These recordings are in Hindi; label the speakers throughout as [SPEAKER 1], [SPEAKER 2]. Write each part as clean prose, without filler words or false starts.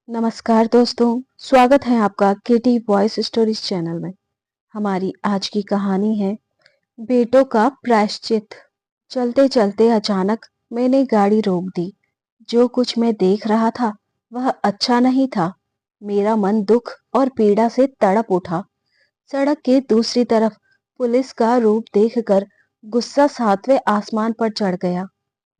[SPEAKER 1] नमस्कार दोस्तों, स्वागत है आपका केटी वॉइस स्टोरीज चैनल में। हमारी आज की कहानी है बेटों का प्रायश्चित। चलते चलते अचानक मैंने गाड़ी रोक दी। जो कुछ मैं देख रहा था वह अच्छा नहीं था। मेरा मन दुख और पीड़ा से तड़प उठा। सड़क के दूसरी तरफ पुलिस का रूप देखकर गुस्सा सातवें आसमान पर चढ़ गया।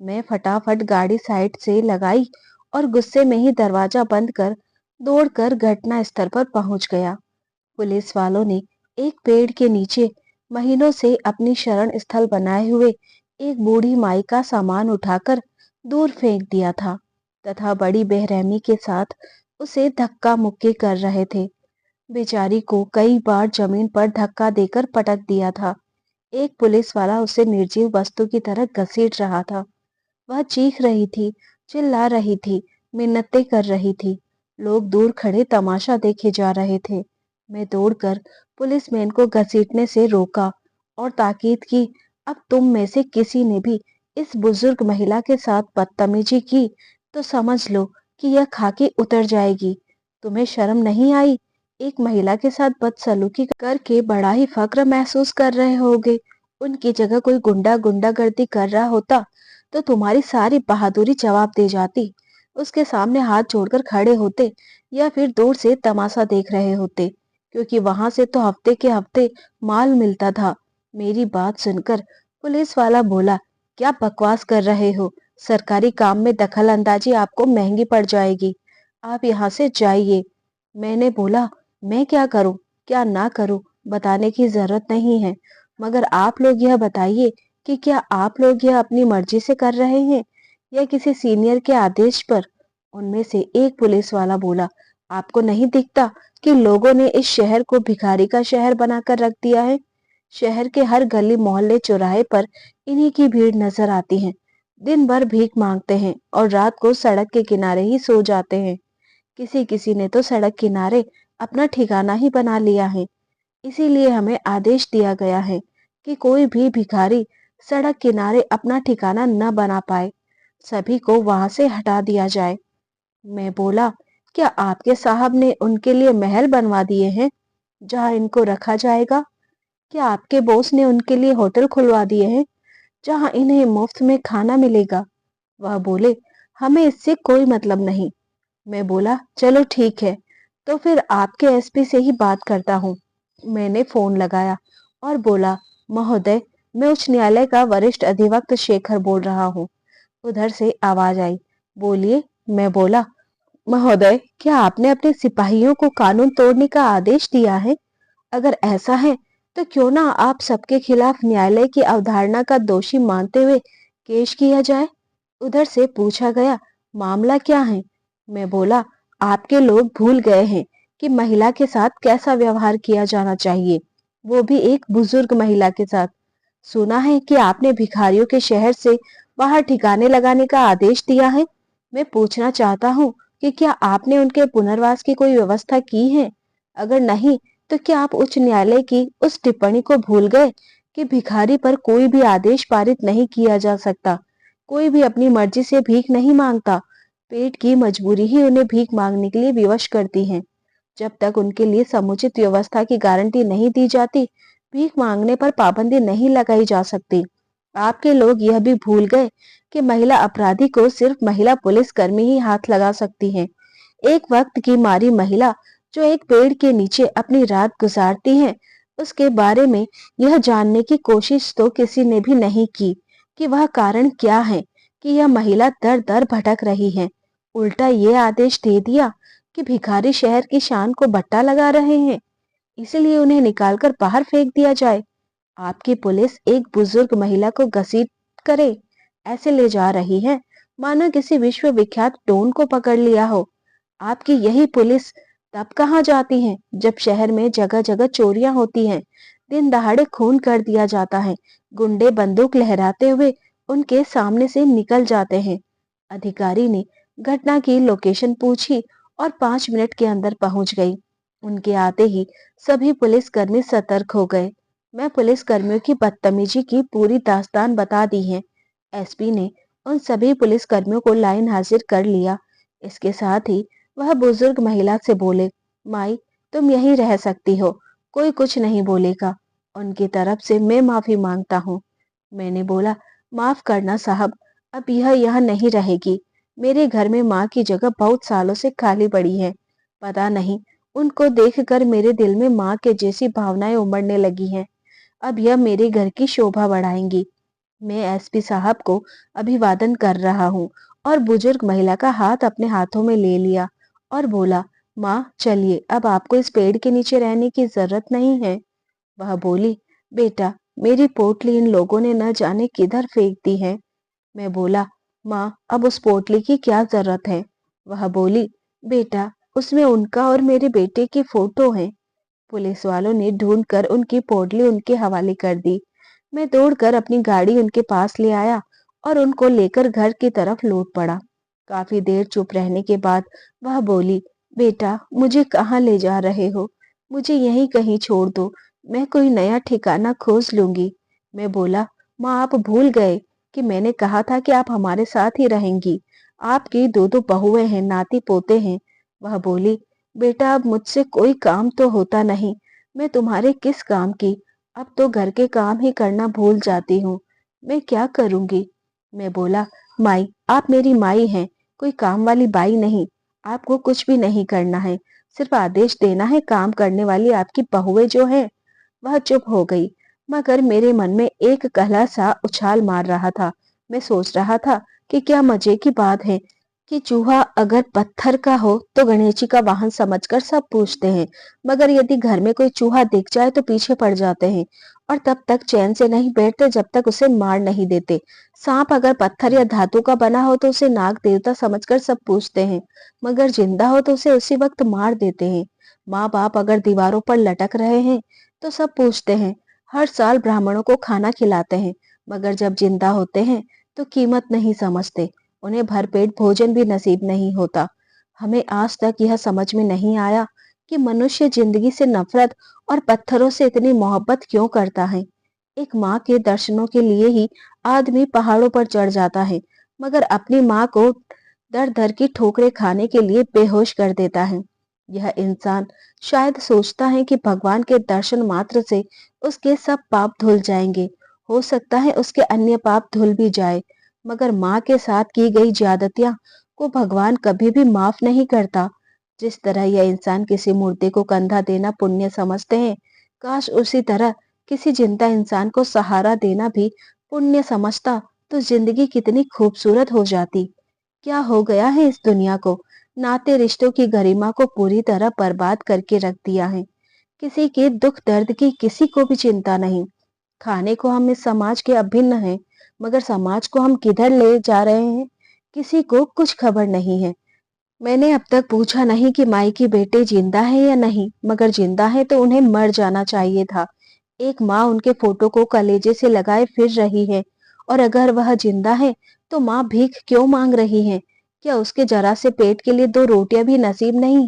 [SPEAKER 1] मैं फटाफट गाड़ी साइड से लगाई और गुस्से में ही दरवाजा बंद कर दौड़कर घटना स्थल पर पहुंच गया। पुलिस वालों ने एक पेड़ के नीचे महीनों से अपनी शरण स्थल बनाए हुए एक बूढ़ी माई का सामान उठाकर दूर फेंक दिया था तथा बड़ी बेरहमी के साथ उसे धक्का मुक्की कर रहे थे। बेचारी को कई बार जमीन पर धक्का देकर पटक दिया था। एक पुलिस वाला उसे निर्जीव वस्तु की तरह घसीट रहा था। वह चीख रही थी, चिल्ला रही थी, मिन्नतें कर रही थी। लोग दूर खड़े तमाशा देखे जा रहे थे। मैं दौड़कर पुलिसमैन को घसीटने से रोका और ताकीद की, अब तुम में से किसी ने भी इस बुजुर्ग महिला के साथ बदतमीजी की तो समझ लो कि यह खाकी उतर जाएगी। तुम्हें शर्म नहीं आई? एक महिला के साथ बदसलूकी करके बड़ा ही फक्र महसूस कर रहे होगे। उनकी जगह कोई गुंडागर्दी कर रहा होता तो तुम्हारी सारी बहादुरी जवाब दे जाती। उसके सामने हाथ जोड़कर खड़े होते या फिर दूर से तमाशा देख रहे होते, क्योंकि वहां से तो हफ्ते के हफ्ते माल मिलता था। मेरी बात सुनकर पुलिस वाला बोला, क्या बकवास कर रहे हो? सरकारी काम में दखल अंदाजी आपको महंगी पड़ जाएगी। आप यहाँ से जाइए। मैंने बोला, मैं क्या करूं, क्या ना करूं, बताने की जरूरत नहीं है, मगर आप लोग यह बताइए कि क्या आप लोग यह अपनी मर्जी से कर रहे हैं या किसी सीनियर के आदेश पर? उनमें से एक पुलिस वाला बोला, आपको नहीं दिखता कि लोगों ने इस शहर को भिखारी का शहर बनाकर रख दिया है? शहर के हर गली मोहल्ले चौराहे पर इन्हीं की भीड़ नजर आती है। दिन भर भीख मांगते हैं और रात को सड़क के किनारे ही सो जाते हैं। किसी किसी ने तो सड़क किनारे अपना ठिकाना ही बना लिया है। इसीलिए हमें आदेश दिया गया है कि कोई भी भिखारी सड़क किनारे अपना ठिकाना न बना पाए, सभी को वहां से हटा दिया जाए। मैं बोला, क्या आपके साहब ने उनके लिए महल बनवा दिए हैं जहां इनको रखा जाएगा? क्या आपके बॉस ने उनके लिए होटल खुलवा दिए हैं जहां इन्हें मुफ्त में खाना मिलेगा? वह बोले, हमें इससे कोई मतलब नहीं। मैं बोला, चलो ठीक है, तो फिर आपके एसपी से ही बात करता हूँ। मैंने फोन लगाया और बोला, महोदय, मैं उच्च न्यायालय का वरिष्ठ अधिवक्ता शेखर बोल रहा हूँ। उधर से आवाज आई, बोलिए। मैं बोला, महोदय, क्या आपने अपने सिपाहियों को कानून तोड़ने का आदेश दिया है? अगर ऐसा है तो क्यों ना आप सबके खिलाफ न्यायालय की अवधारणा का दोषी मानते हुए केस किया जाए। उधर से पूछा गया, मामला क्या है? मैं बोला, आपके लोग भूल गए हैं कि महिला के साथ कैसा व्यवहार किया जाना चाहिए, वो भी एक बुजुर्ग महिला के साथ। सुना है कि आपने भिखारियों के शहर से बाहर ठिकाने लगाने का आदेश दिया है। मैं पूछना चाहता हूँ कि क्या आपने उनके पुनर्वास की कोई व्यवस्था की है? अगर नहीं तो क्या आप उच्च न्यायालय की उस टिप्पणी को भूल गए कि भिखारी पर कोई भी आदेश पारित नहीं किया जा सकता? कोई भी अपनी मर्जी से भीख नहीं मांगता। पेट की मजबूरी ही उन्हें भीख मांगने के लिए विवश करती है। जब तक उनके लिए समुचित व्यवस्था की गारंटी नहीं दी जाती, भीख मांगने पर पाबंदी नहीं लगाई जा सकती। आपके लोग यह भी भूल गए कि महिला अपराधी को सिर्फ महिला पुलिस कर्मी ही हाथ लगा सकती हैं। एक वक्त की मारी महिला जो एक पेड़ के नीचे अपनी रात गुजारती है, उसके बारे में यह जानने की कोशिश तो किसी ने भी नहीं की कि वह कारण क्या है कि यह महिला दर दर भटक रही है। उल्टा ये आदेश दे दिया कि भिखारी शहर की शान को बट्टा लगा रहे हैं, इसलिए उन्हें निकालकर बाहर फेंक दिया जाए। आपकी पुलिस एक बुजुर्ग महिला को घसीट करे ऐसे ले जा रही है मानो किसी विश्वविख्यात डॉन को पकड़ लिया हो। आपकी यही पुलिस तब कहाँ जाती है जब शहर में जगह जगह चोरियां होती हैं, दिन दहाड़े खून कर दिया जाता है, गुंडे बंदूक लहराते हुए उनके सामने से निकल जाते हैं। अधिकारी ने घटना की लोकेशन पूछी और 5 मिनट के अंदर पहुंच गई। उनके आते ही सभी पुलिसकर्मी सतर्क हो गए। मैं पुलिसकर्मियों की बदतमीजी की पूरी दास्तान बता दी है। एसपी ने उन सभी पुलिसकर्मियों को लाइन हाजिर कर लिया। इसके साथ ही वह बुजुर्ग महिला से बोले, माई, तुम यहीं रह सकती हो, कोई कुछ नहीं बोलेगा। उनकी तरफ से मैं माफी मांगता हूँ। मैंने बोला, माफ करना साहब, अब यह यहाँ नहीं रहेगी। मेरे घर में माँ की जगह बहुत सालों से खाली पड़ी है। पता नहीं, उनको देखकर मेरे दिल में माँ के जैसी भावनाएं उमड़ने लगी हैं। अब यह मेरे घर की शोभा बढ़ाएंगी। मैं एसपी साहब को अभिवादन कर रहा हूँ और बुजुर्ग महिला का हाथ अपने हाथों में ले लिया और बोला, माँ चलिए, अब आपको इस पेड़ के नीचे रहने की जरूरत नहीं है। वह बोली, बेटा, मेरी पोटली इन लोगों ने न जाने किधर फेंक दी है। मैं बोला, माँ, अब उस पोटली की क्या जरूरत है। वह बोली, बेटा, उसमें उनका और मेरे बेटे की फोटो है। पुलिस वालों ने ढूंढकर उनकी पोटली उनके हवाले कर दी। मैं दौड़कर अपनी गाड़ी उनके पास ले आया और उनको लेकर घर की तरफ लौट पड़ा। काफी देर चुप रहने के बाद वह बोली, बेटा, मुझे कहाँ ले जा रहे हो? मुझे यहीं कहीं छोड़ दो, मैं कोई नया ठिकाना खोज लूंगी। मैं बोला, माँ, आप भूल गए कि मैंने कहा था कि आप हमारे साथ ही रहेंगी। आपकी दो दो बहुएं हैं, नाती पोते हैं। वह बोली, बेटा, अब मुझसे कोई काम तो होता नहीं, मैं तुम्हारे किस काम की? अब तो घर के काम ही करना भूल जाती हूँ, मैं क्या करूंगी? मैं बोला, माई, आप मेरी माई हैं, कोई काम वाली बाई नहीं। आपको कुछ भी नहीं करना है, सिर्फ आदेश देना है। काम करने वाली आपकी बहुएं जो है। वह चुप हो गई, मगर मेरे मन में एक कहला सा उछाल मार रहा था। मैं सोच रहा था कि क्या मजे की बात है कि चूहा अगर पत्थर का हो तो गणेश जी का वाहन समझकर सब पूछते हैं, मगर यदि घर में कोई चूहा दिख जाए तो पीछे पड़ जाते हैं और तब तक चैन से नहीं बैठते जब तक उसे मार नहीं देते। सांप अगर पत्थर या धातु का बना हो तो उसे नाग देवता समझकर सब पूछते हैं, मगर जिंदा हो तो उसे उसी वक्त मार देते हैं। माँ बाप अगर दीवारों पर लटक रहे हैं तो सब पूछते हैं। हर साल ब्राह्मणों को खाना खिलाते हैं, मगर जब जिंदा होते हैं तो कीमत नहीं समझते, उन्हें भरपेट भोजन भी नसीब नहीं होता। हमें आज तक यह समझ में नहीं आया कि मनुष्य जिंदगी से नफरत और पत्थरों से इतनी मोहब्बत क्यों करता है। एक माँ के दर्शनों के लिए ही आदमी पहाड़ों पर चढ़ जाता है, मगर अपनी माँ को दर दर की ठोकरें खाने के लिए बेहोश कर देता है। यह इंसान शायद सोचता है कि भगवान के दर्शन मात्र से उसके सब पाप धुल जाएंगे। हो सकता है उसके अन्य पाप धुल भी जाए, मगर माँ के साथ की गई ज्यादतियां को भगवान कभी भी माफ नहीं करता। जिस तरह यह इंसान किसी मुर्दे को कंधा देना पुण्य समझते हैं, काश उसी तरह किसी जिंदा इंसान को सहारा देना भी पुण्य समझता तो जिंदगी कितनी खूबसूरत हो जाती। क्या हो गया है इस दुनिया को? नाते रिश्तों की गरिमा को पूरी तरह बर्बाद करके रख दिया है। किसी के दुख दर्द की किसी को भी चिंता नहीं। खाने को हम इस समाज के अभिन्न हैं, मगर समाज को हम किधर ले जा रहे हैं, किसी को कुछ खबर नहीं है। मैंने अब तक पूछा नहीं कि माई की बेटे जिंदा है या नहीं, मगर जिंदा है तो उन्हें मर जाना चाहिए था। एक माँ उनके फोटो को कलेजे से लगाए फिर रही है, और अगर वह जिंदा है तो माँ भीख क्यों मांग रही है? क्या उसके जरा से पेट के लिए दो रोटियां भी नसीब नहीं?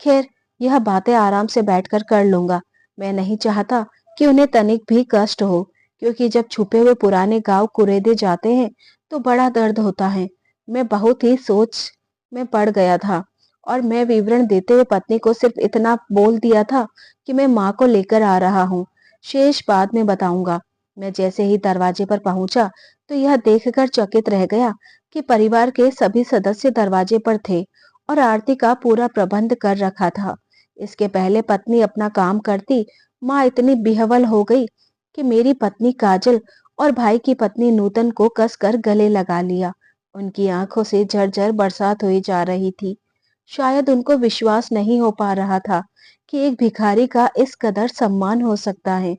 [SPEAKER 1] खैर, यह बातें आराम से बैठकर कर लूंगा। मैं नहीं चाहता कि उन्हें तनिक भी कष्ट हो, क्योंकि जब छुपे हुए पुराने गांव कुरेदे जाते हैं तो बड़ा दर्द होता है। मैं बहुत ही सोच में पड़ गया था और मैं विवरण देते हुए पत्नी को सिर्फ इतना बोल दिया था कि मैं माँ को लेकर आ रहा हूँ, शेष बाद में बताऊंगा। मैं जैसे ही दरवाजे पर पहुंचा तो यह देखकर चकित रह गया कि परिवार के सभी सदस्य दरवाजे पर थे और आरती का पूरा प्रबंध कर रखा था। इसके पहले पत्नी अपना काम करती, माँ इतनी बिहवल हो गई कि मेरी पत्नी काजल और भाई की पत्नी नूतन को कसकर गले लगा लिया। उनकी आंखों से झरझर बरसात हुई जा रही थी। शायद उनको विश्वास नहीं हो पा रहा था कि एक भिखारी का इस कदर सम्मान हो सकता है।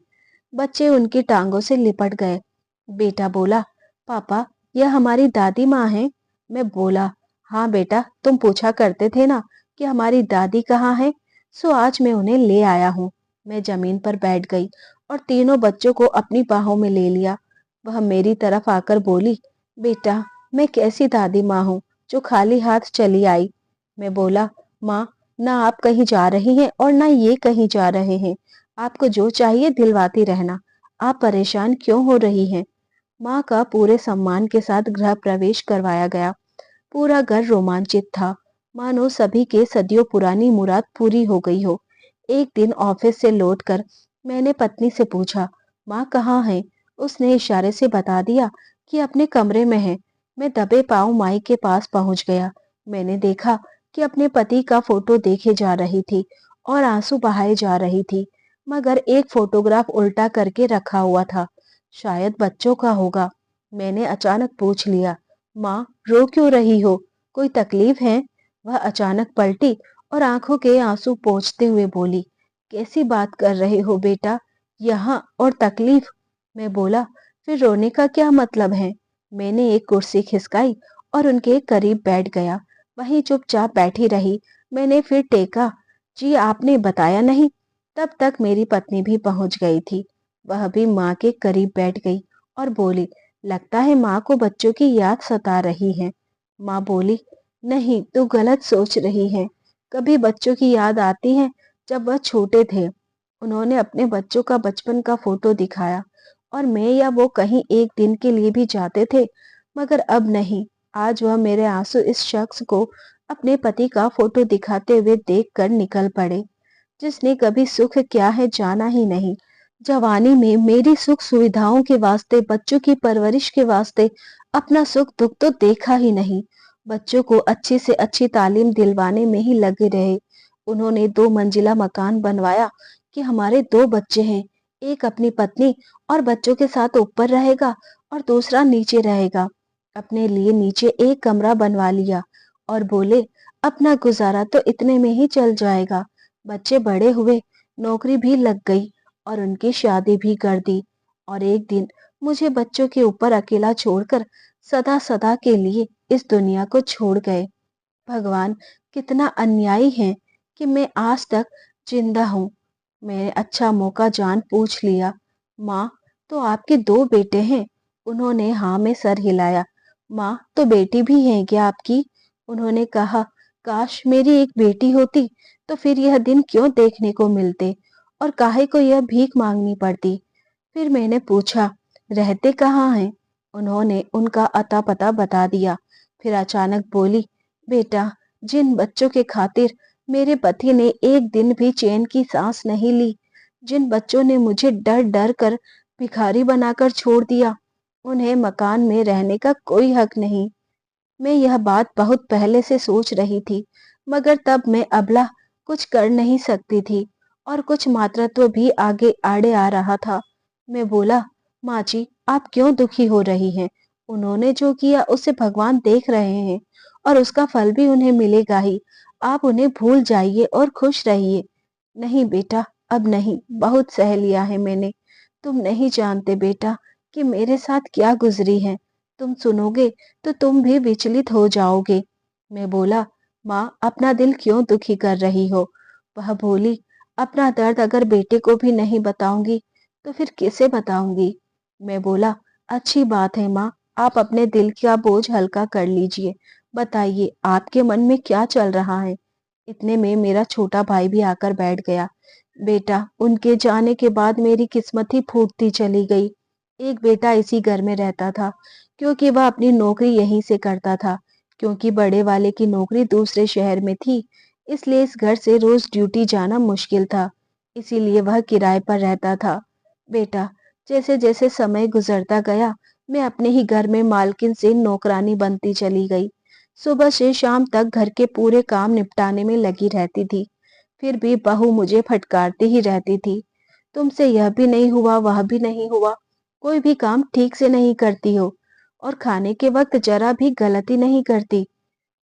[SPEAKER 1] बच्चे उनकी टांगों से लिपट गए। बेटा बोला, पापा, यह हमारी दादी माँ है। मैं बोला, हाँ बेटा, तुम पूछा करते थे ना कि हमारी दादी कहाँ है, सो आज मैं उन्हें ले आया हूँ। मैं जमीन पर बैठ गई और तीनों बच्चों को अपनी बाहों में ले लिया। वह मेरी तरफ आकर बोली, बेटा, मैं कैसी दादी माँ हूँ जो खाली हाथ चली आई? मैं बोला, माँ, ना आप कहीं जा रही हैं और ना ये कहीं जा रहे हैं। आपको जो चाहिए दिलवाती रहना, आप परेशान क्यों हो रही हैं? माँ का पूरे सम्मान के साथ गृह प्रवेश करवाया गया। पूरा घर रोमांचित था। मानो सभी के सदियों पुरानी मुराद पूरी हो गई हो। एक दिन ऑफिस से लौटकर मैंने पत्नी से पूछा, माँ कहाँ है? उसने इशारे से बता दिया कि अपने कमरे में है। मैं दबे पांव माई के पास पहुंच गया। मैंने देखा कि अपने पति का फोटो देखे जा रही थी और आंसू बहाए जा रही थी, मगर एक फोटोग्राफ उल्टा करके रखा हुआ था। शायद बच्चों का होगा। मैंने अचानक पूछ लिया, माँ रो क्यों रही हो? कोई तकलीफ है? वह अचानक पलटी और आंखों के आंसू पोंछते हुए बोली, कैसी बात कर रहे हो बेटा? यहाँ और तकलीफ? मैं बोला, फिर रोने का क्या मतलब है? मैंने एक कुर्सी खिसकाई और उनके करीब बैठ गया। वहीं चुपचाप बैठी रही। मैंने फिर टेका, जी आपने बताया नहीं। तब तक मेरी पत्नी भी पहुंच गई थी। वह भी माँ के करीब बैठ गई और बोली, लगता है माँ को बच्चों की याद सता रही है। माँ बोली, नहीं तू गलत सोच रही है। कभी बच्चों की याद आती है जब वह छोटे थे। उन्होंने अपने बच्चों का बचपन का फोटो दिखाया और मैं या वो कहीं एक दिन के लिए भी जाते थे, मगर अब नहीं। आज वह मेरे आंसू इस शख्स को अपने पति का फोटो दिखाते हुए देखकर निकल पड़े, जिसने कभी सुख क्या है जाना ही नहीं। जवानी में मेरी सुख सुविधाओं के वास्ते, बच्चों की परवरिश के वास्ते अपना सुख दुख तो देखा ही नहीं। बच्चों को अच्छी से अच्छी तालीम दिलवाने में ही लगे रहे। उन्होंने 2 मंजिला मकान बनवाया कि हमारे 2 बच्चे हैं, एक अपनी पत्नी और बच्चों के साथ ऊपर रहेगा और दूसरा नीचे रहेगा। अपने लिए नीचे एक कमरा बनवा लिया और बोले, अपना गुजारा तो इतने में ही चल जाएगा। बच्चे बड़े हुए, नौकरी भी लग गई और उनकी शादी भी कर दी। और एक दिन मुझे बच्चों के ऊपर अकेला छोड़कर सदा सदा के लिए इस दुनिया को छोड़ गए। भगवान कितना अन्यायी है कि मैं आज तक जिंदा हूँ। मैंने अच्छा मौका जान पूछ लिया, माँ तो आपके 2 बेटे हैं? उन्होंने हाँ में सर हिलाया। माँ तो बेटी भी है क्या आपकी? उन्होंने कहा, काश मेरी एक बेटी होती तो फिर यह दिन क्यों देखने को मिलते और काहे को यह भीख मांगनी पड़ती। फिर मैंने पूछा, रहते कहाँ हैं? उन्होंने उनका अता पता बता दिया। फिर अचानक बोली, बेटा जिन बच्चों के खातिर मेरे पति ने एक दिन भी चैन की सांस नहीं ली, जिन बच्चों ने मुझे डर डर कर भिखारी बनाकर छोड़ दिया, उन्हें मकान में रहने का कोई हक नहीं। मैं यह बात बहुत पहले से सोच रही थी, मगर तब मैं अबला कुछ कर नहीं सकती थी और कुछ मातृत्व भी आगे आड़े आ रहा था। मैं बोला, माँ जी आप क्यों दुखी हो रही हैं? उन्होंने जो किया उसे भगवान देख रहे हैं और उसका फल भी उन्हें मिलेगा ही। आप उन्हें भूल जाइए और खुश रहिए। नहीं बेटा, अब नहीं, बहुत सह लिया है मैंने। तुम नहीं जानते बेटा कि मेरे साथ क्या गुजरी है। तुम सुनोगे तो तुम भी विचलित हो जाओगे। मैं बोला, माँ अपना दिल क्यों दुखी कर रही हो? वह बोली, अपना दर्द अगर बेटे को भी नहीं बताऊंगी तो फिर किसे बताऊंगी? मैं बोला, अच्छी बात है माँ, आप अपने दिल का बोझ हल्का कर लीजिए। बताइए आपके मन में क्या चल रहा है? इतने में मेरा छोटा भाई भी आकर बैठ गया। बेटा उनके जाने के बाद मेरी किस्मत ही फूटती चली गई। एक बेटा इसी घर में रहता था क्योंकि वह अपनी नौकरी यहीं से करता था। क्योंकि बड़े वाले की नौकरी दूसरे शहर में थी, इसलिए इस घर से रोज ड्यूटी जाना मुश्किल था। इसीलिए वह किराए पर रहता था। बेटा जैसे जैसे समय गुजरता गया, मैं अपने ही घर में मालकिन से नौकरानी बनती चली गई। सुबह से शाम तक घर के पूरे काम निपटाने में लगी रहती थी। फिर भी बहू मुझे फटकारती ही रहती थी, तुमसे यह भी नहीं हुआ, वह भी नहीं हुआ, कोई भी काम ठीक से नहीं करती हो और खाने के वक्त जरा भी गलती नहीं करती।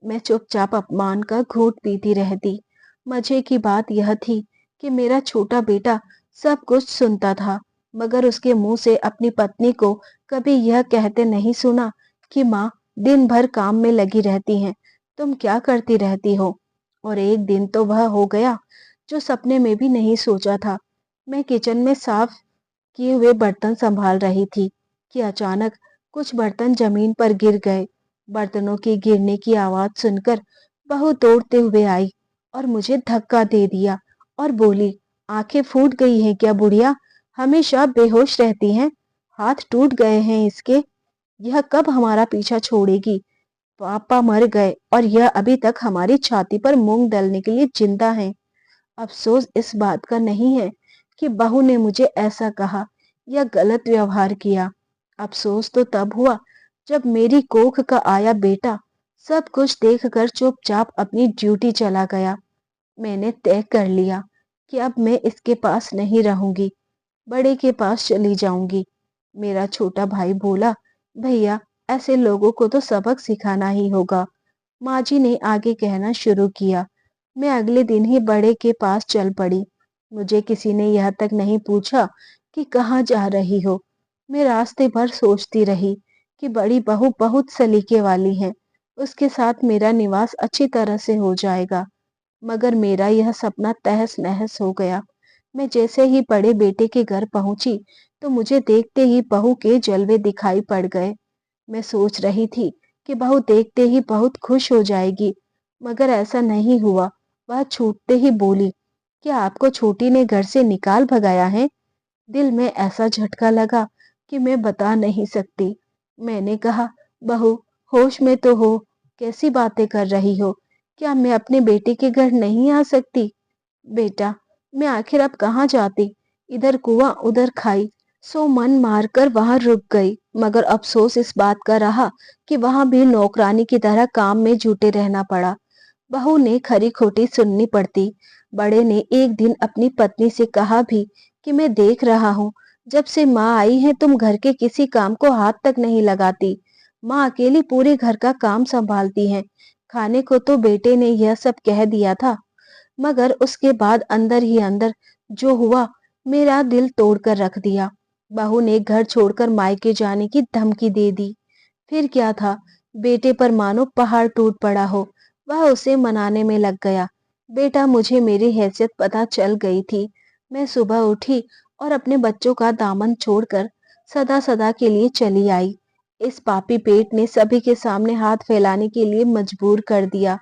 [SPEAKER 1] मैं चुपचाप अपमान का घूंट पीती रहती। मजे की बात यह थी कि मेरा छोटा बेटा सब कुछ सुनता था, मगर उसके मुंह से अपनी पत्नी को कभी यह कहते नहीं सुना कि माँ दिन भर काम में लगी रहती हैं, तुम क्या करती रहती हो। और एक दिन तो वह हो गया जो सपने में भी नहीं सोचा था। मैं किचन में साफ किए हुए बर्तन संभाल रही थी कि अचानक कुछ बर्तन जमीन पर गिर गए। बर्तनों के गिरने की आवाज सुनकर बहू दौड़ते हुए आई और मुझे धक्का दे दिया और बोली, आंखें फूट गई हैं क्या बुढ़िया? हमेशा बेहोश रहती हैं, हाथ टूट गए हैं इसके, यह कब हमारा पीछा छोड़ेगी? पापा मर गए और यह अभी तक हमारी छाती पर मूंग डालने के लिए जिंदा हैं। अफसोस इस बात का नहीं है कि बहू ने मुझे ऐसा कहा या गलत व्यवहार किया। अफसोस तो तब हुआ जब मेरी कोख का आया बेटा सब कुछ देखकर चुपचाप अपनी ड्यूटी चला गया। मैंने तय कर लिया कि अब मैं इसके पास नहीं रहूंगी, बड़े के पास चली जाऊंगी। मेरा छोटा भाई बोला, भैया ऐसे लोगों को तो सबक सिखाना ही होगा। माँ जी ने आगे कहना शुरू किया। मैं अगले दिन ही बड़े के पास चल पड़ी। मुझे किसी ने यह तक नहीं पूछा कि कहाँ जा रही हो। मैं रास्ते भर सोचती रही कि बड़ी बहू बहुत सलीके वाली है, उसके साथ मेरा निवास अच्छी तरह से हो जाएगा। मगर मेरा यह सपना तहस नहस हो गया। मैं जैसे ही बड़े बेटे के घर पहुंची तो मुझे देखते ही बहू के जलवे दिखाई पड़ गए। मैं सोच रही थी कि बहू देखते ही बहुत खुश हो जाएगी, मगर ऐसा नहीं हुआ। वह छूटते ही बोली, क्या आपको छोटी ने घर से निकाल भगाया है? दिल में ऐसा झटका लगा कि मैं बता नहीं सकती। मैंने कहा, बहू होश में तो हो, कैसी बातें कर रही हो? क्या मैं अपने बेटे के घर नहीं आ सकती? बेटा, मैं आखिर अब कहाँ जाती? इधर कुआं उधर खाई, सो मन मारकर वहां रुक गई। मगर अफसोस इस बात का रहा कि वहां भी नौकरानी की तरह काम में जुटे रहना पड़ा। बहू ने खरी खोटी सुननी पड़ती। बड़े ने एक दिन अपनी पत्नी से कहा भी कि मैं देख रहा हूँ, जब से माँ आई है तुम घर के किसी काम को हाथ तक नहीं लगाती। माँ अकेली पूरे घर का काम संभालती हैं। खाने को तो बेटे ने यह सब कह दिया था, मगर उसके बाद अंदर ही अंदर जो हुआ मेरा दिल तोड़कर रख दिया। बहू ने घर छोड़कर मायके जाने की धमकी दे दी। फिर क्या था, बेटे पर मानो पहाड़ टूट पड़ा हो। वह उसे मनाने में लग गया। बेटा, मुझे मेरी हैसियत पता चल गई थी। मैं सुबह उठी और अपने बच्चों का दामन छोड़कर सदा सदा के लिए चली आई। इस पापी पेट ने सभी के सामने हाथ फैलाने के लिए मजबूर कर दिया।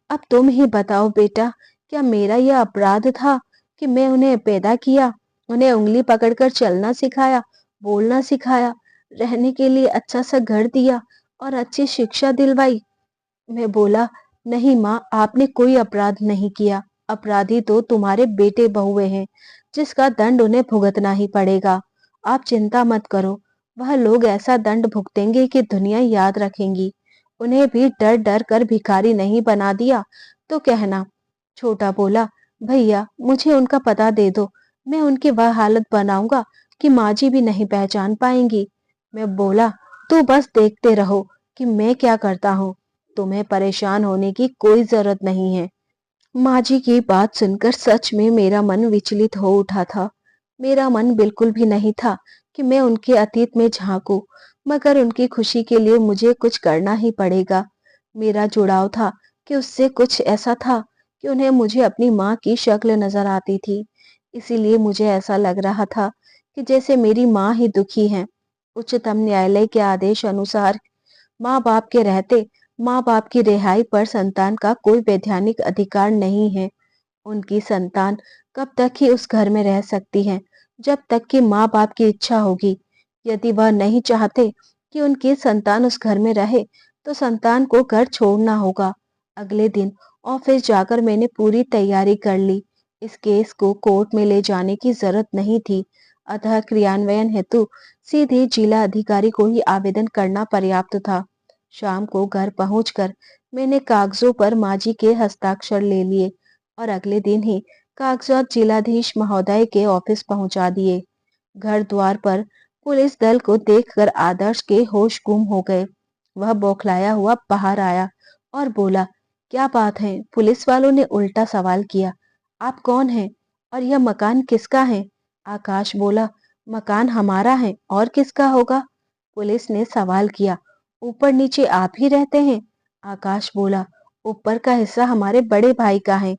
[SPEAKER 1] अब तुम ही बताओ बेटा, क्या मेरा यह अपराध था कि मैं उन्हें पैदा किया, उन्हें उंगली पकड़कर चलना सिखाया, बोलना सिखाया, रहने के लिए अच्छा सा घर दिया और अच्छी शिक्षा दिलवाई? मैं बोला, नहीं माँ, आपने कोई अपराध नहीं किया। अपराधी तो तुम्हारे बेटे बहुए हैं, जिसका दंड उन्हें भुगतना ही पड़ेगा। आप चिंता मत करो, वह लोग ऐसा दंड भुगतेंगे कि दुनिया याद रखेंगी। उन्हें भी डर डर कर भिखारी नहीं बना दिया तो कहना। छोटा बोला, भैया मुझे उनका पता दे दो, मैं उनकी वह हालत बनाऊंगा कि माँ जी भी नहीं पहचान पाएंगी। मैं बोला, तू बस देखते रहो कि मैं क्या करता हूँ, तुम्हें परेशान होने की कोई जरूरत नहीं है। माँ जी की बात सुनकर सच में मेरा मन विचलित हो उठा था। मेरा मन बिल्कुल भी नहीं था कि मैं उनके अतीत में झांकूं, मगर उनकी खुशी के लिए मुझे कुछ करना ही पड़ेगा। मेरा जुड़ाव था कि उससे कुछ ऐसा था कि उन्हें मुझे अपनी माँ की शक्ल नजर आती थी। इसीलिए मुझे ऐसा लग रहा था कि जैसे मेरी माँ ही दुखी है। उच्चतम न्यायालय के आदेश अनुसार माँ बाप के रहते माँ बाप की रिहाई पर संतान का कोई वैधानिक अधिकार नहीं है। उनकी संतान कब तक ही उस घर में रह सकती है, जब तक कि माँ बाप की इच्छा होगी। यदि वह नहीं चाहते कि उनकी संतान उस घर में रहे तो संतान को घर छोड़ना होगा। अगले दिन ऑफिस जाकर मैंने पूरी तैयारी कर ली। इस केस को कोर्ट में ले जाने की जरूरत नहीं थी, अतः क्रियान्वयन हेतु सीधे जिला अधिकारी को ही आवेदन करना पर्याप्त था। शाम को घर पहुंचकर मैंने कागजों पर माँ जी के हस्ताक्षर ले लिए और अगले दिन ही कागजात जिलाधीश महोदय के ऑफिस पहुंचा दिए। घर द्वार पर पुलिस दल को देखकर आदर्श के होश गुम हो गए। वह बौखलाया हुआ बाहर आया और बोला, क्या बात है? पुलिस वालों ने उल्टा सवाल किया, आप कौन हैं और यह मकान किसका है? आकाश बोला, मकान हमारा है और किसका होगा? पुलिस ने सवाल किया, ऊपर नीचे आप ही रहते हैं? आकाश बोला, ऊपर का हिस्सा हमारे बड़े भाई का है,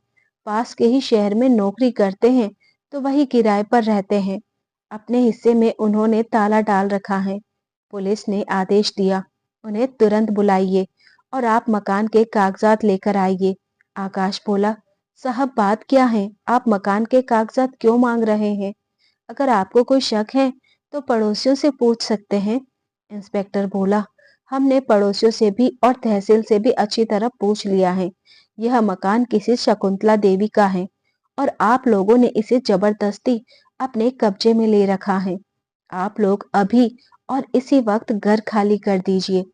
[SPEAKER 1] पास के ही शहर में नौकरी करते हैं तो वही किराए पर रहते हैं। अपने हिस्से में उन्होंने ताला डाल रखा है। पुलिस ने आदेश दिया, उन्हें तुरंत बुलाइए और आप मकान के कागजात लेकर आइए। आकाश बोला, साहब बात क्या है? आप मकान के कागजात क्यों मांग रहे हैं? अगर आपको कोई शक है तो पड़ोसियों से पूछ सकते हैं। इंस्पेक्टर बोला, हमने पड़ोसियों से भी और तहसील से भी अच्छी तरह पूछ लिया है। यह मकान किसी शकुंतला देवी का है और आप लोगों ने इसे जबरदस्ती अपने कब्जे में ले रखा है। आप लोग अभी और इसी वक्त घर खाली कर दीजिए,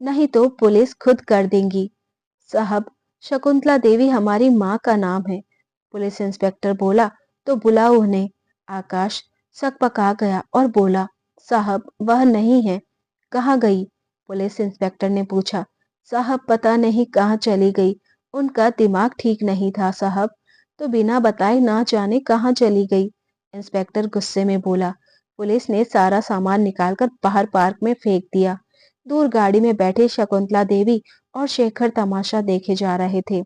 [SPEAKER 1] नहीं तो पुलिस खुद कर देंगी। साहब, शकुंतला देवी हमारी माँ का नाम है, पुलिस इंस्पेक्टर बोला। तो बुलाओ उन्हें। आकाश सकपका गया और बोला, साहब वह नहीं है। कहाँ गई? पुलिस इंस्पेक्टर ने पूछा। साहब पता नहीं कहाँ चली गई, उनका दिमाग ठीक नहीं था साहब। तो बिना बताए ना जाने कहाँ चली गई, इंस्पेक्टर गुस्से में बोला। पुलिस ने सारा सामान निकालकर बाहर पार्क में फेंक दिया। दूर गाड़ी में बैठे शकुंतला देवी और शेखर तमाशा देखे जा रहे थे।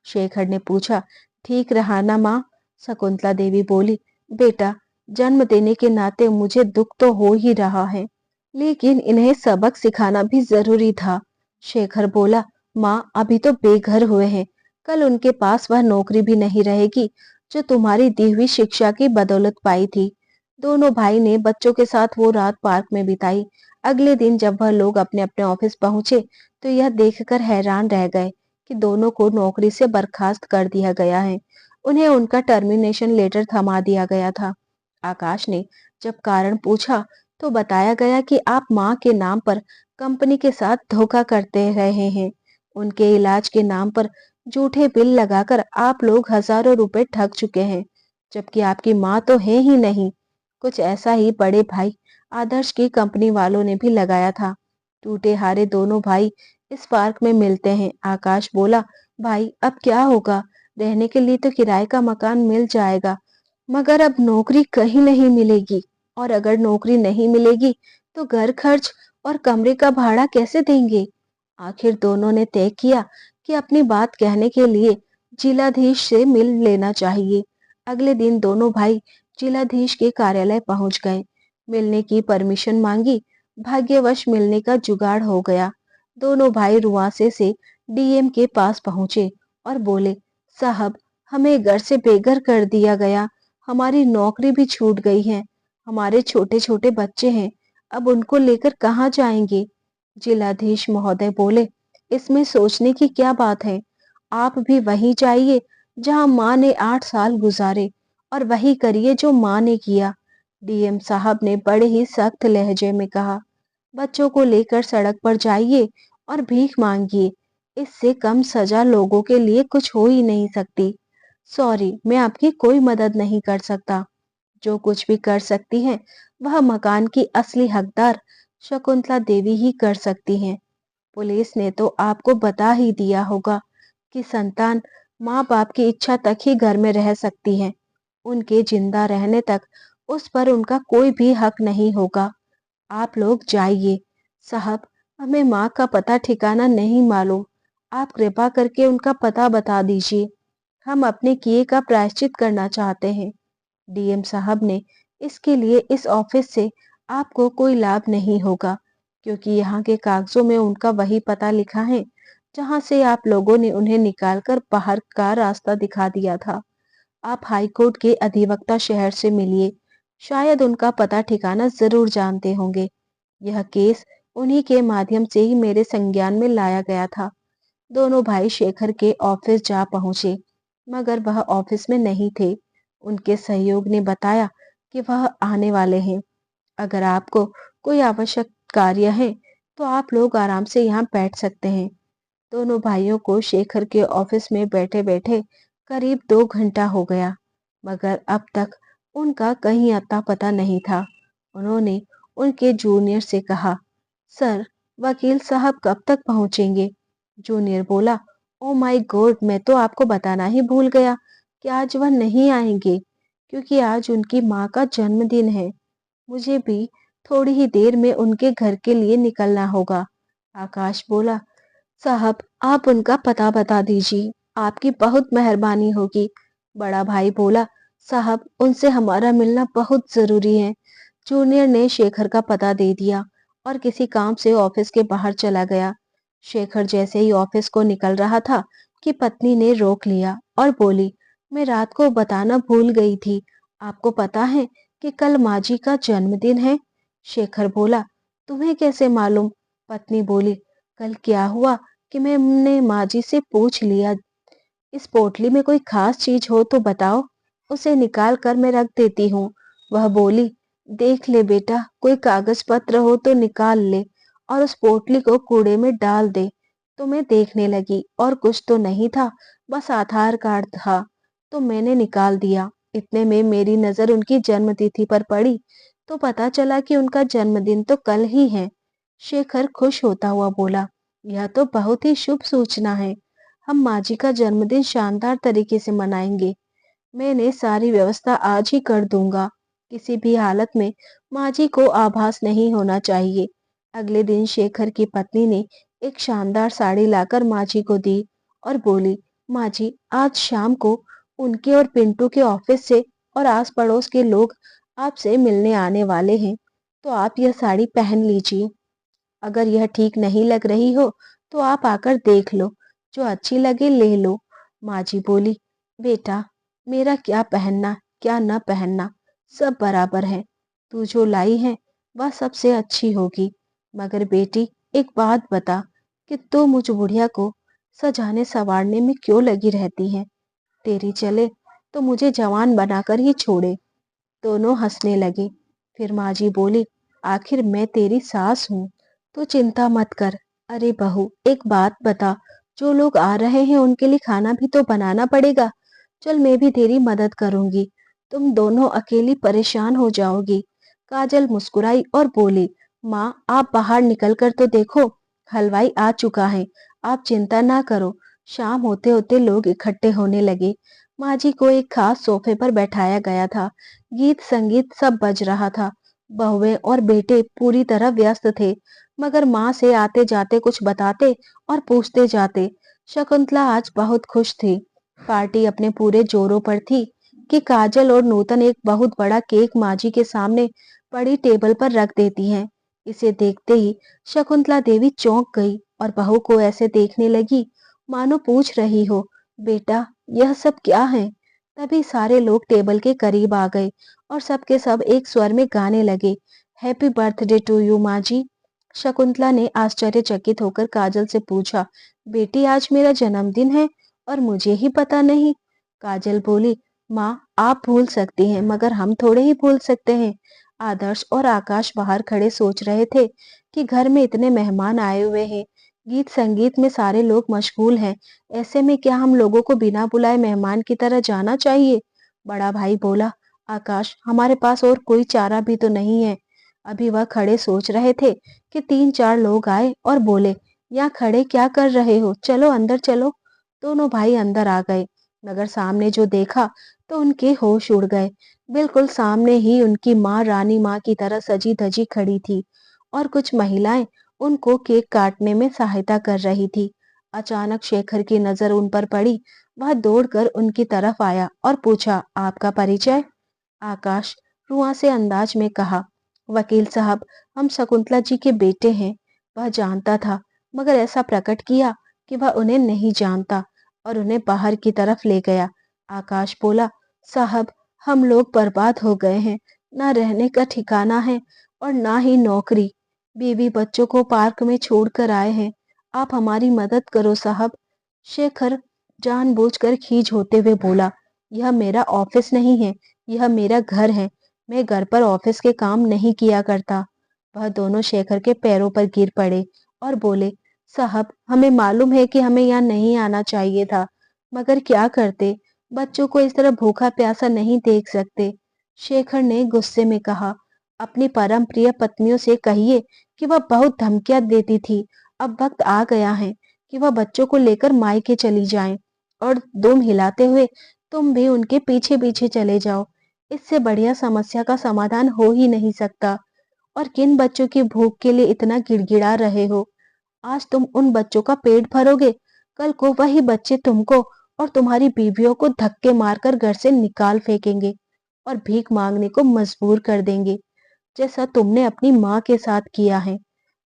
[SPEAKER 1] शेखर ने पूछा, ठीक रहा ना माँ? शकुंतला देवी बोली, बेटा, जन्म देने के नाते मुझे दुख तो हो ही रहा है, लेकिन इन्हें सबक सिखाना भी जरूरी था। शेखर बोला, माँ अभी तो बेघर हुए हैं, कल उनके पास वह नौकरी भी नहीं रहेगी जो तुम्हारी दी हुई शिक्षा की बदौलत पाई थी। दोनों भाई ने बच्चों के साथ वो रात पार्क में बिताई। अगले दिन जब वह लोग अपने अपने ऑफिस पहुंचे तो यह देखकर हैरान रह गए कि दोनों को नौकरी से बर्खास्त कर दिया गया है। उन्हें उनका टर्मिनेशन लेटर थमा दिया गया था। आकाश ने जब कारण पूछा तो बताया गया कि आप माँ के नाम पर कंपनी के साथ धोखा करते रहे हैं। उनके इलाज के नाम पर झूठे बिल लगाकर आप लोग हजारों रुपए ठग चुके हैं, जबकि आपकी माँ तो है ही नहीं। कुछ ऐसा ही बड़े भाई आदर्श की कंपनी वालों ने भी लगाया था। टूटे हारे दोनों भाई इस पार्क में मिलते हैं। आकाश बोला, भाई अब क्या होगा? रहने के लिए तो किराए का मकान मिल जाएगा, मगर अब नौकरी कहीं नहीं मिलेगी, और अगर नौकरी नहीं मिलेगी तो घर खर्च और कमरे का भाड़ा कैसे देंगे? आखिर दोनों ने तय किया कि अपनी बात कहने के लिए जिलाधीश से मिल लेना चाहिए। अगले दिन दोनों भाई जिलाधीश के कार्यालय पहुंच गए। मिलने की परमिशन मांगी। भाग्यवश मिलने का जुगाड़ हो गया। दोनों भाई रुआसे से डीएम के पास पहुंचे और बोले, साहब हमें घर से बेघर कर दिया गया, हमारी नौकरी भी छूट गई है, हमारे छोटे छोटे बच्चे हैं, अब उनको लेकर कहाँ जाएंगे? जिलाधीश महोदय बोले, इसमें सोचने की क्या बात है? आप भी वहीं जाइए जहां माँ ने 8 साल गुजारे और वही करिए जो माँ ने किया। डीएम साहब ने बड़े ही सख्त लहजे में कहा, बच्चों को लेकर सड़क पर जाइए और भीख मांगिए, इससे कम सजा लोगों के लिए कुछ हो ही नहीं सकती। सॉरी, मैं आपकी कोई मदद नहीं कर सकता। जो कुछ भी कर सकती हैं वह मकान की असली हकदार शकुंतला देवी ही कर सकती हैं। पुलिस ने तो आपको बता ही दिया होगा कि संतान माँ बाप की इच्छा तक ही घर में रह सकती है, उनके जिंदा रहने तक उस पर उनका कोई भी हक नहीं होगा। आप लोग जाइए। साहब, हमें माँ का पता ठिकाना नहीं मालूम, आप कृपा करके उनका पता बता दीजिए, हम अपने किए का प्रायश्चित करना चाहते हैं। डीएम साहब ने, इसके लिए इस ऑफिस से आपको कोई लाभ नहीं होगा, क्योंकि यहाँ के कागजों में उनका वही पता लिखा है जहाँ से आप लोगों ने उन्हें निकालकर बाहर का रास्ता दिखा दिया था। आप हाईकोर्ट के अधिवक्ता शहर से मिलिए, शायद उनका पता ठिकाना जरूर जानते होंगे। यह केस उन्हीं के माध्यम से ही मेरे संज्ञान में लाया गया था। दोनों भाई शेखर के ऑफिस जा पहुंचे, मगर वह ऑफिस में नहीं थे। उनके सहयोग ने बताया कि वह आने वाले हैं। अगर आपको कोई आवश्यक कार्य है तो आप लोग आराम से यहाँ बैठ सकते हैं। दोनों भाइयों को शेखर के ऑफिस में बैठे बैठे करीब 2 घंटा हो गया, मगर अब तक उनका कहीं अता पता नहीं था। उन्होंने उनके जूनियर से कहा, सर, वकील साहब कब तक पहुंचेंगे? जूनियर बोला, ओ माय गॉड, मैं तो आपको बताना ही भूल गया कि आज वह नहीं आएंगे, क्योंकि आज उनकी माँ का जन्मदिन है। मुझे भी थोड़ी ही देर में उनके घर के लिए निकलना होगा। आकाश बोला, साहब आप उनका पता बता दीजिए, आपकी बहुत मेहरबानी होगी। बड़ा भाई बोला, साहब उनसे हमारा मिलना बहुत जरूरी है। जूनियर ने शेखर का पता दे दिया और किसी काम से ऑफिस के बाहर चला गया। शेखर जैसे ही ऑफिस को निकल रहा था कि पत्नी ने रोक लिया और बोली, मैं रात को बताना भूल गई थी, आपको पता है कि कल माँ जी का जन्मदिन है? शेखर बोला, तुम्हें कैसे मालूम? पत्नी बोली, कल क्या हुआ कि मैंने माँ जी से पूछ लिया, इस पोटली में कोई खास चीज हो तो बताओ, उसे निकाल कर मैं रख देती हूँ। वह बोली, देख ले बेटा, कोई कागज पत्र हो तो निकाल ले और उस पोटली को कूड़े में डाल दे। तो मैं देखने लगी और कुछ तो नहीं था, बस आधार कार्ड था। तो मैंने निकाल दिया। इतने में मेरी नजर उनकी जन्म तिथि पर पड़ी, तो पता चला कि उनका जन्मदिन तो कल ही है। शेखर खुश होता हुआ बोला, यह तो बहुत ही शुभ सूचना है। हम माँ जी का जन्मदिन शानदार तरीके से मनाएंगे। मैंने सारी व्यवस्था आज ही कर दूंगा। किसी भी हालत में माँ जी को आभास नहीं होना चाहिए। अगले दिन शेखर की पत्नी ने एक शानदार साड़ी लाकर माँ जी को दी और बोली, माँ जी, आज शाम को उनके और पिंटू के ऑफिस से और आस पड़ोस के लोग आपसे मिलने आने वाले हैं, तो आप यह साड़ी पहन लीजिए। अगर यह ठीक नहीं लग रही हो तो आप आकर देख लो, जो अच्छी लगे ले लो। माँ जी बोली, बेटा, मेरा क्या पहनना क्या न पहनना सब बराबर है। तू जो लाई है वह सबसे अच्छी होगी। मगर बेटी, एक बात बता कि तू मुझ बुढ़िया को सजाने संवारने में क्यों लगी रहती है? तेरी चले तो मुझे जवान बनाकर ही छोड़े। दोनों हंसने लगे। फिर माँ जी बोली, आखिर मैं तेरी सास हूँ, तो चिंता मत कर। अरे बहू, एक बात बता, जो लोग आ रहे हैं उनके लिए खाना भी तो बनाना पड़ेगा। चल, मैं भी तेरी मदद करूंगी, तुम दोनों अकेली परेशान हो जाओगी। काजल मुस्कुराई और बोली, माँ, आप बाहर निकल कर तो देखो, हलवाई आ चुका है। आप चिंता ना करो। शाम होते होते लोग इकट्ठे होने लगे। माँ जी को एक खास सोफे पर बैठाया गया था। गीत संगीत सब बज रहा था। बहुएं और बेटे पूरी तरह व्यस्त थे, मगर माँ से आते जाते कुछ बताते और पूछते जाते। शकुंतला आज बहुत खुश थी। पार्टी अपने पूरे जोरों पर थी कि काजल और नूतन एक बहुत बड़ा केक माँ जी के सामने बड़ी टेबल पर रख देती हैं। इसे देखते ही शकुंतला देवी चौंक गई और बहू को ऐसे देखने लगी मानो पूछ रही हो, बेटा, यह सब क्या है? तभी सारे लोग टेबल के करीब आ गए और सबके सब एक स्वर में गाने लगे, हैप्पी बर्थडे टू यू माँ जी। शकुंतला ने आश्चर्यचकित होकर काजल से पूछा, बेटी, आज मेरा जन्मदिन है और मुझे ही पता नहीं? काजल बोली, माँ, आप भूल सकती हैं मगर हम थोड़े ही भूल सकते हैं। आदर्श और आकाश बाहर खड़े सोच रहे थे कि घर में इतने मेहमान आए हुए हैं, गीत संगीत में सारे लोग मशगूल हैं, ऐसे में क्या हम लोगों को बिना बुलाए मेहमान की तरह जाना चाहिए? बड़ा भाई बोला, आकाश, हमारे पास और कोई चारा भी तो नहीं है। अभी वह खड़े सोच रहे थे कि तीन चार लोग आए और बोले, यहाँ खड़े क्या कर रहे हो, चलो अंदर चलो। दोनों भाई अंदर आ गए, मगर सामने जो देखा तो उनके होश उड़ गए। बिल्कुल सामने ही उनकी माँ रानी माँ की तरह सजी धजी खड़ी थी और कुछ महिलाएं उनको केक काटने में सहायता कर रही थी। अचानक शेखर की नजर उन पर पड़ी। वह दौड़कर उनकी तरफ आया और पूछा, आपका परिचय? आकाश रुआंसे अंदाज में कहा, वकील साहब, हम शकुंतला जी के बेटे हैं। वह जानता था, मगर ऐसा प्रकट किया कि वह उन्हें नहीं जानता और उन्हें बाहर की तरफ ले गया। आकाश बोला, साहब, हम लोग बर्बाद हो गए हैं, ना रहने का ठिकाना है और ना ही नौकरी। बीवी बच्चों को पार्क में छोड़कर आए हैं, आप हमारी मदद करो साहब। शेखर जानबूझकर खींच होते हुए बोला, यह मेरा ऑफिस नहीं है, यह मेरा घर है। मैं घर पर ऑफिस के काम नहीं किया करता। वह दोनों शेखर के पैरों पर गिर पड़े और बोले, साहब, हमें मालूम है कि हमें यहाँ नहीं आना चाहिए था, मगर क्या करते, बच्चों को इस तरह भूखा प्यासा नहीं देख सकते। शेखर ने गुस्से में कहा, अपनी परम प्रिय पत्नियों से कहिए कि वह बहुत धमकियां देती थी। अब वक्त आ गया है कि वह बच्चों को लेकर मायके चली जाएं और दुम हिलाते हुए तुम भी उनके पीछे पीछे चले जाओ। इससे बढ़िया समस्या का समाधान हो ही नहीं सकता। और किन बच्चों की भूख के लिए इतना गिड़गिड़ा रहे हो? आज तुम उन बच्चों का पेट भरोगे, कल को वही बच्चे तुमको और तुम्हारी बीवियों को धक्के मारकर घर से निकाल फेंकेंगे और भीख मांगने को मजबूर कर देंगे, जैसा तुमने अपनी माँ के साथ किया है।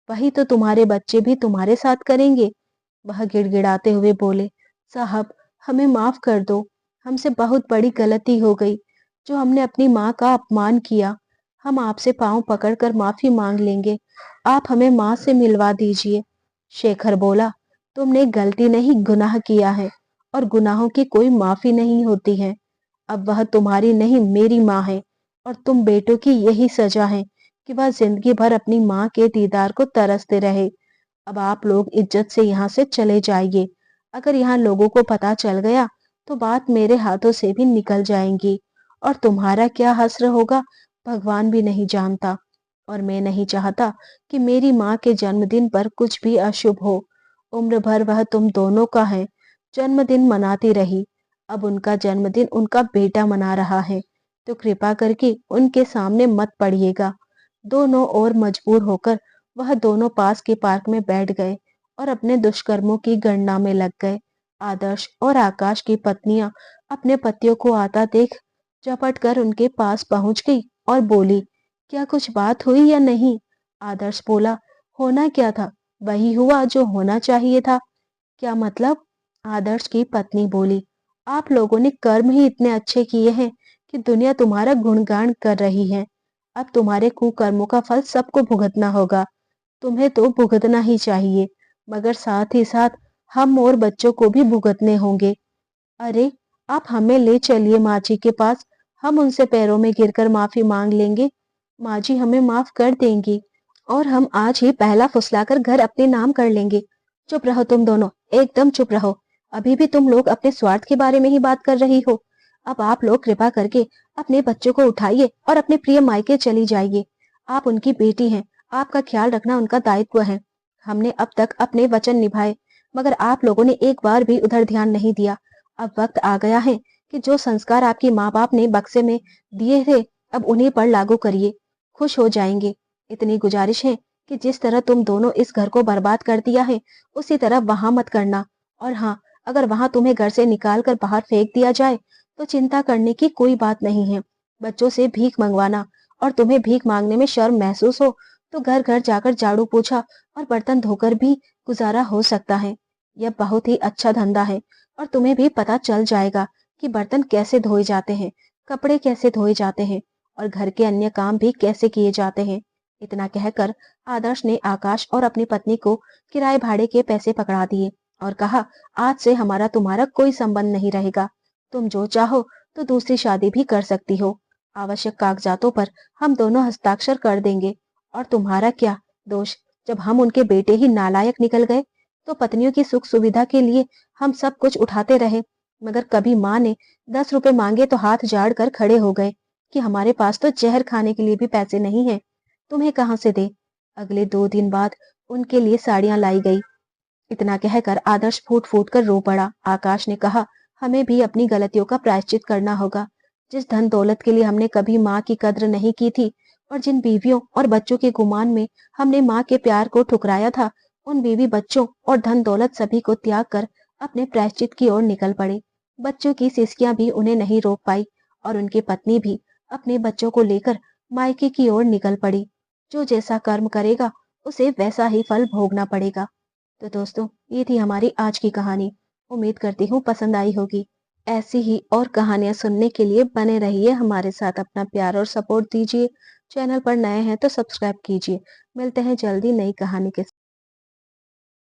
[SPEAKER 1] वही तो तुम्हारे बच्चे भी तुम्हारे साथ करेंगे। वह गिड़गिड़ाते हुए बोले, साहब, हमें माफ कर दो, हमसे बहुत बड़ी गलती हो गई, जो हमने अपनी माँ का अपमान किया। हम आपसे पांव पकड़कर माफी मांग लेंगे। आप हमें माँ से मिलवा दीजिए। शेखर बोला, तुमने गलती नहीं गुनाह किया है और गुनाहों की कोई माफी नहीं होती है। अब वह तुम्हारी नहीं मेरी माँ है और तुम बेटों की यही सजा है कि वह जिंदगी भर अपनी माँ के दीदार को तरसते रहे। अब आप लोग इज्जत से यहाँ से चले जाइए। अगर यहाँ लोगों को पता चल गया तो बात मेरे हाथों से भी निकल जाएंगी और तुम्हारा क्या हश्र होगा भगवान भी नहीं जानता। और मैं नहीं चाहता कि मेरी माँ के जन्मदिन पर कुछ भी अशुभ हो। उम्र भर वह तुम दोनों का है। जन्मदिन मनाती रही, अब उनका जन्मदिन उनका बेटा मना रहा है, तो कृपा करके उनके सामने मत पड़िएगा। दोनों और मजबूर होकर वह दोनों पास के पार्क में बैठ गए और अपने दुष्कर्मों की गणना में लग गए। आदर्श और आकाश की पत्नियां अपने पतियों को आता देख झपट कर उनके पास पहुंच गई और बोली, क्या कुछ बात हुई या नहीं? आदर्श बोला, होना क्या था, वही हुआ जो होना चाहिए था। क्या मतलब? आदर्श की पत्नी बोली, आप लोगों ने कर्म ही इतने अच्छे किए हैं कि दुनिया तुम्हारा गुणगान कर रही है। अब तुम्हारे कुकर्मों का फल सबको भुगतना होगा। तुम्हें तो भुगतना ही चाहिए, मगर साथ ही साथ हम और बच्चों को भी भुगतने होंगे। अरे, आप हमें ले चलिए माँ जी के पास, हम उनसे पैरों में गिरकर माफी मांग लेंगे। माँ जी हमें माफ कर देंगी और हम आज ही पहला फुसलाकर घर अपने नाम कर लेंगे। चुप रहो तुम दोनों, एकदम चुप रहो। अभी भी तुम लोग अपने स्वार्थ के बारे में ही बात कर रही हो। अब आप लोग कृपा करके अपने बच्चों को उठाइए और अपने प्रिय मायके चली जाइए। आप उनकी बेटी हैं, आपका ख्याल रखना उनका दायित्व है। हमने अब तक अपने वचन निभाए, मगर आप लोगों ने एक बार भी उधर ध्यान नहीं दिया। अब वक्त आ गया है कि जो संस्कार आपके माँ बाप ने बक्से में दिए थे, अब उन्हीं पर लागू करिए। खुश हो जाएंगे। इतनी गुजारिश है कि जिस तरह तुम दोनों इस घर को बर्बाद कर दिया है, उसी तरह वहां मत करना। और हाँ, अगर वहां तुम्हें घर से निकाल कर बाहर फेंक दिया जाए तो चिंता करने की कोई बात नहीं है। बच्चों से भीख मंगवाना और तुम्हें भीख मांगने में शर्म महसूस हो तो घर घर जाकर झाड़ू पोछा और बर्तन धोकर भी गुजारा हो सकता है। यह बहुत ही अच्छा धंधा है और तुम्हें भी पता चल जाएगा कि बर्तन कैसे धोए जाते हैं, कपड़े कैसे धोए जाते हैं और घर के अन्य काम भी कैसे किए जाते हैं। इतना कहकर आदर्श ने आकाश और अपनी पत्नी को किराए भाड़े के पैसे पकड़ा दिए और कहा, आज से हमारा तुम्हारा कोई संबंध नहीं रहेगा। तुम जो चाहो तो दूसरी शादी भी कर सकती हो। आवश्यक कागजातों पर हम दोनों हस्ताक्षर कर देंगे। और तुम्हारा क्या दोष? जब हम उनके बेटे ही नालायक निकल गए तो पत्नियों की सुख सुविधा के लिए हम सब कुछ उठाते रहे, मगर कभी माँ ने 10 रुपए मांगे तो हाथ झाड़ कर खड़े हो गए कि हमारे पास तो जहर खाने के लिए भी पैसे नहीं है, तुम्हें कहाँ से दे। अगले 2 दिन बाद उनके लिए साड़ियां लाई गई। इतना कहकर आदर्श फूट फूट कर रो पड़ा। आकाश ने कहा, हमें भी अपनी गलतियों का प्रायश्चित करना होगा। जिस धन दौलत के लिए हमने कभी माँ की कद्र नहीं की थी और जिन बीवियों और बच्चों के गुमान में हमने माँ के प्यार को ठुकराया था, उन बीवी बच्चों और धन दौलत सभी को त्याग कर अपने प्रायश्चित की ओर निकल पड़े। बच्चों की सिसकियां भी उन्हें नहीं रोक पाई और उनकी पत्नी भी अपने बच्चों को लेकर मायके की ओर निकल पड़ी। जो जैसा कर्म करेगा उसे वैसा ही फल भोगना पड़ेगा। तो दोस्तों, ये थी हमारी आज की कहानी। उम्मीद करती हूँ पसंद आई होगी। ऐसी ही और कहानियां सुनने के लिए बने रहिए हमारे साथ, अपना प्यार और सपोर्ट दीजिए। चैनल पर नए हैं तो सब्सक्राइब कीजिए। मिलते हैं जल्दी नई कहानी के